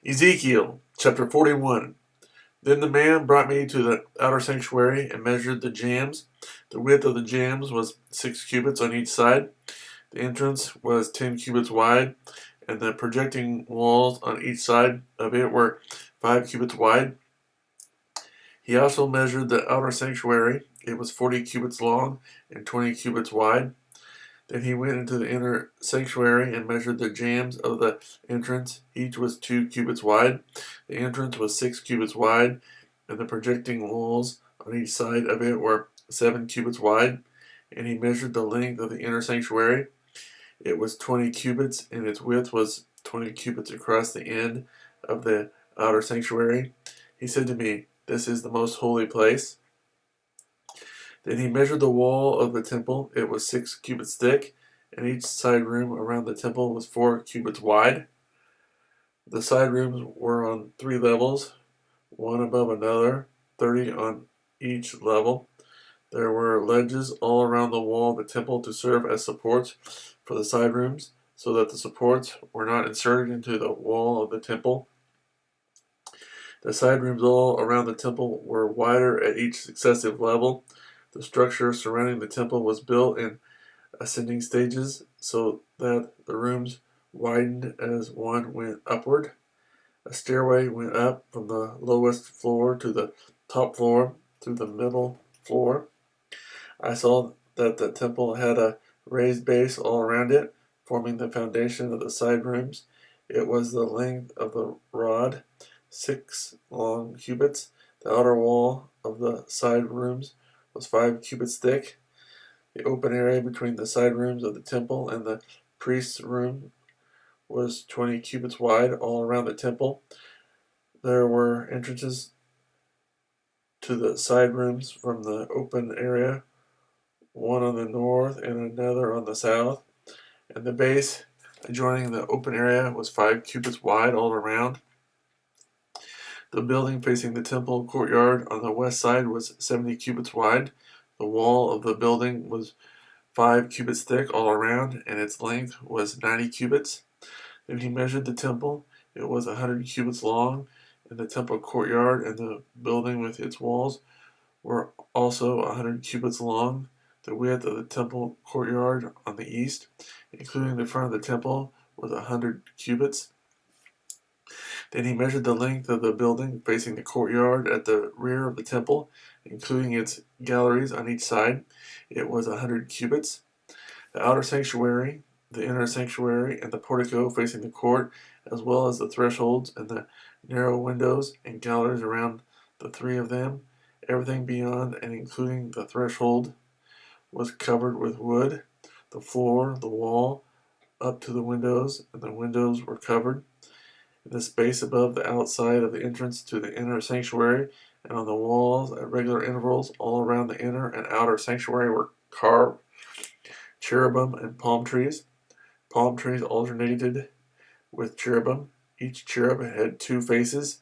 Ezekiel chapter 41. Then the man brought me to the outer sanctuary and measured the jambs. The width of the jambs was 6 cubits on each side. The entrance was 10 cubits wide, and the projecting walls on each side of it were 5 cubits wide. He also measured the outer sanctuary. It was 40 cubits long and 20 cubits wide. Then he went into the inner sanctuary and measured the jambs of the entrance. Each was 2 cubits wide. The entrance was 6 cubits wide, and the projecting walls on each side of it were 7 cubits wide. And he measured the length of the inner sanctuary. It was 20 cubits, and its width was 20 cubits across the end of the outer sanctuary. He said to me, "This is the most holy place." Then he measured the wall of the temple. It was 6 cubits thick, and each side room around the temple was 4 cubits wide. The side rooms were on 3 levels, one above another, 30 on each level. There were ledges all around the wall of the temple to serve as supports for the side rooms, so that the supports were not inserted into the wall of the temple. The side rooms all around the temple were wider at each successive level. The structure surrounding the temple was built in ascending stages so that the rooms widened as one went upward. A stairway went up from the lowest floor to the top floor through the middle floor. I saw that the temple had a raised base all around it, forming the foundation of the side rooms. It was the length of the rod, 6 long cubits. The outer wall of the side rooms was 5 cubits thick. The open area between the side rooms of the temple and the priest's room was 20 cubits wide all around the temple. There were entrances to the side rooms from the open area, one on the north and another on the south, and the base adjoining the open area was 5 cubits wide all around. The building facing the temple courtyard on the west side was 70 cubits wide. The wall of the building was 5 cubits thick all around, and its length was 90 cubits. Then he measured the temple. It was 100 cubits long, and the temple courtyard and the building with its walls were also 100 cubits long. The width of the temple courtyard on the east, including the front of the temple, was 100 cubits. Then he measured the length of the building facing the courtyard at the rear of the temple, including its galleries on each side. It was 100 cubits. The outer sanctuary, the inner sanctuary, and the portico facing the court, as well as the thresholds and the narrow windows and galleries around the 3 of them, everything beyond and including the threshold, was covered with wood. The floor, the wall, up to the windows, and the windows were covered. In the space above the outside of the entrance to the inner sanctuary and on the walls at regular intervals all around the inner and outer sanctuary were carved cherubim and palm trees. Palm trees alternated with cherubim. Each cherub had 2 faces,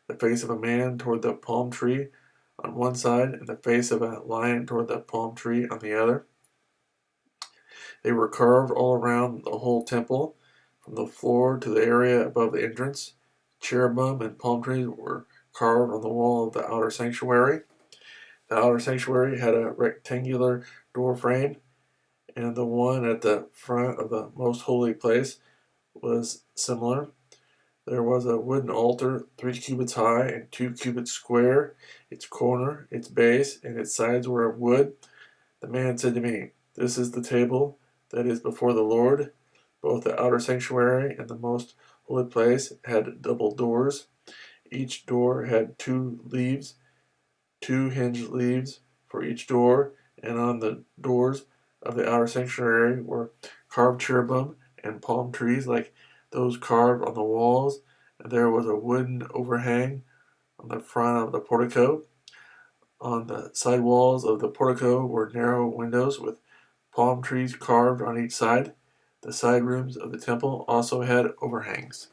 the face of a man toward the palm tree on one side and the face of a lion toward the palm tree on the other. They were carved all around the whole temple, from the floor to the area above the entrance. Cherubim and palm trees were carved on the wall of the outer sanctuary. The outer sanctuary had a rectangular door frame, and the one at the front of the most holy place was similar. There was a wooden altar 3 cubits high and 2 cubits square. Its corner, its base, and its sides were of wood. The man said to me, "This is the table that is before the Lord." Both the outer sanctuary and the most holy place had double doors. Each door had 2 leaves, 2 hinged leaves for each door, and on the doors of the outer sanctuary were carved cherubim and palm trees like those carved on the walls, and there was a wooden overhang on the front of the portico. On the side walls of the portico were narrow windows with palm trees carved on each side. The side rooms of the temple also had overhangs.